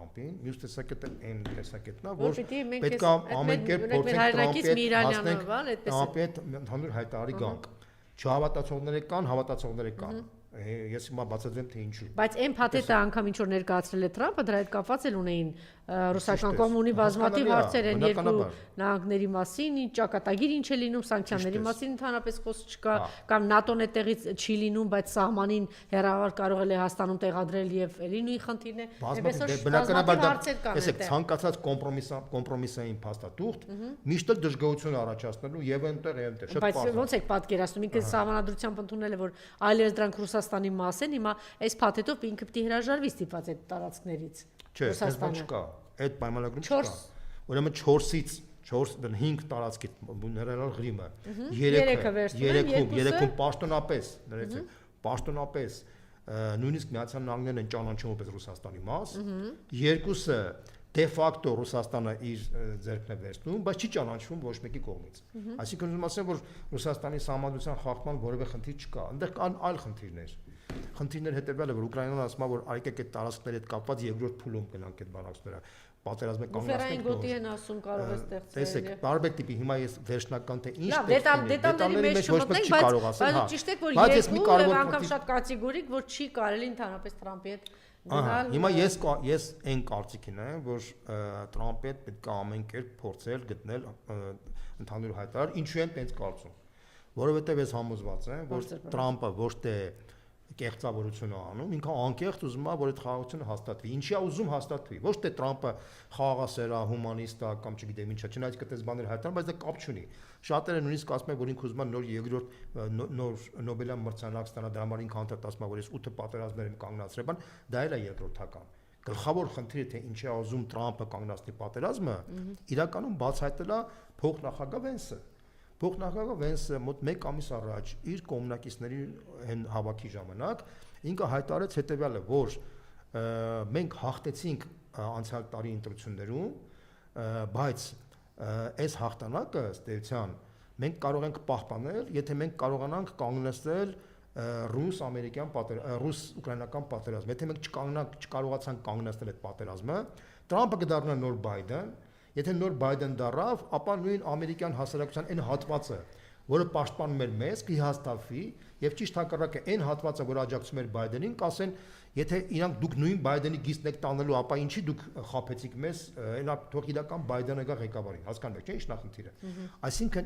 Թրամփին, մյուս տեսակետը այն տեսակետն է, որ պետք է ամեն կերպ փորձենք Թրամփի հետ ընդհանուր հայտարարի գանք։ Չհավատացողներ կան, հավատացողներ կան։ Ես հիմա բացատրեմ թե ինչու։ Բայց այն փաթեթը անգամ ինչ որ ներկայացրել է Թրամփը, դրա հետ կապված էլ ունեին ռուսական կողմը ունի բազմաթիվ հարցեր են երկու նահանգների մասին, ճակատագիր ինչ է լինում, սանկցիաների մասին ընդհանրապես խոսք չկա, կամ ՆԱՏՕ-ն այդտեղից չի լինում, բայց սահմանին հեռավար կարող է Լեհաստանում տեղադրել եւ էլի նույն խնդիրն է։ Բնականաբար դա տեսեք ցանկացած կոմպրոմիսային փաստաթուղթ միշտ դժգոհություն առաջացնելու եւ այնտեղ եւ այնտեղ շատ բարձր։ Բայց ոնց եք պատկերացնում, ինքը սահմանադրությամբ ընդունել է, որ այլևս դրանք Ռուսաստանի մաս են, հիմա այս փաթեթով ինքը պիտի հրաժարվի ստիպված այդ տարածքներից։ Չէ, այս բան չկա։ Այդ պայմանագրում չկա։ Ուրեմն 4-ից 5 տարածքի ներառյալ Ղրիմը, 3-ում պաշտոնապես, ներեցեք, պաշտոնապես նույնիսկ Միացյալ Նահանգներն են ճանաչում որպես Ռուսաստանի մաս, երկուսը դե ֆակտո Ռուսաստանը իր ձեռքն է վերցնում, բայց չի ճանաչվում ոչ մեկի կողմից։ Այսինքն ուզում ասեմ, որ Ռուսաստանի սահմանադրության խախտման որևէ խնդիր չկա, այնտեղ կան այլ խնդիրներ։ Խնդիրներ հետևյալը, որ Ուկրաինան ասում է, որ արեք այդ տարածքների հետ կապված երկրորդ փուլում գնանք այդ բանակցները, պատերազմը կանգնացնենք։ գոտի են ասում կարող է ստեղծել։ Տեսեք, տարբեր տիպի հիմա ես վերջնական թե ինչ դետալների մեջ ոչ մեկ չի կարող ասել, բայց ճիշտ է, որ երկու անգամ շատ կատեգորիկ, որ չի կարելի ընդհանրապես Թրամփի հետ գնալ։ Հիմա ես այն կարծիքին եմ, որ Թրամփի հետ պետք է ամեն կերպ փորձել գտնել ընդհանուր հայտարար, ինչու եմ տենց կարծում։ Որովհետև ես համոզված եմ, որ Թրամփը ոչ թե կեղծավորություն է անում, ինքը անկեղծ ուզում է, որ այդ խաղաղությունը հաստատվի։ Ինչի է ուզում հաստատվի։ Ոչ թե Թրամփը խաղաղասեր է, հումանիստ է կամ չգիտեմ ինչա, չնայած կտես բաներ հայտարարում, բայց դա կապ չունի։ Շատերը նույնիսկ ասում են, որ ինքը ուզում է նոր երկրորդ նոր Նոբելյան մրցանակ ստանա, դրա համար ինքը հանդարտ ասում է, որ ես 8 պատերազմներ եմ կանգնացրել, բան, դա էլ է երկրորդական։ Գլխավոր խնդիրը թե ինչի է ուզում Թրամփը կանգնացնի պատերազմը, իրականում բացահայտել է փոխնախագահ Վենսը։ Փոխնախագահ Վենսը մոտ 1 ամիս առաջ իր կոմունակիցների հեն հավաքի ժամանակ ինքը հայտարարեց հետևյալը, որ մենք հաղթեցինք անցյալ տարի ընտրություններում, բայց այս հաղթանակը ըստ մենք կարող ենք պահպանել, եթե մենք կարողանանք կանգնեցնել ռուս-ուկրաինական պատերազմը։ Եթե մենք չկարողացանք կանգնեցնել այդ պատերազմը, Թրամփը կդառնա նոր Բայդեն, եթե նոր Բայդեն դառավ, ապա նույն ամերիկյան հասարակության այն հատվածը, որը պաշտպանում էր մեզ, կհաստատվի, եւ ճիշտ հակառակը այն հատվածը, որ աջակցում էր Բայդենին, կասեն, եթե իրանք դուք նույն Բայդենի գիծն եք տանելու, ապա ինչի դուք խաբեցիք մեզ, այնա թող իրական Բայդենը գա ղեկավարին, հասկանում եք, չէ՞, ի՞նչն է խնդիրը։ Այսինքն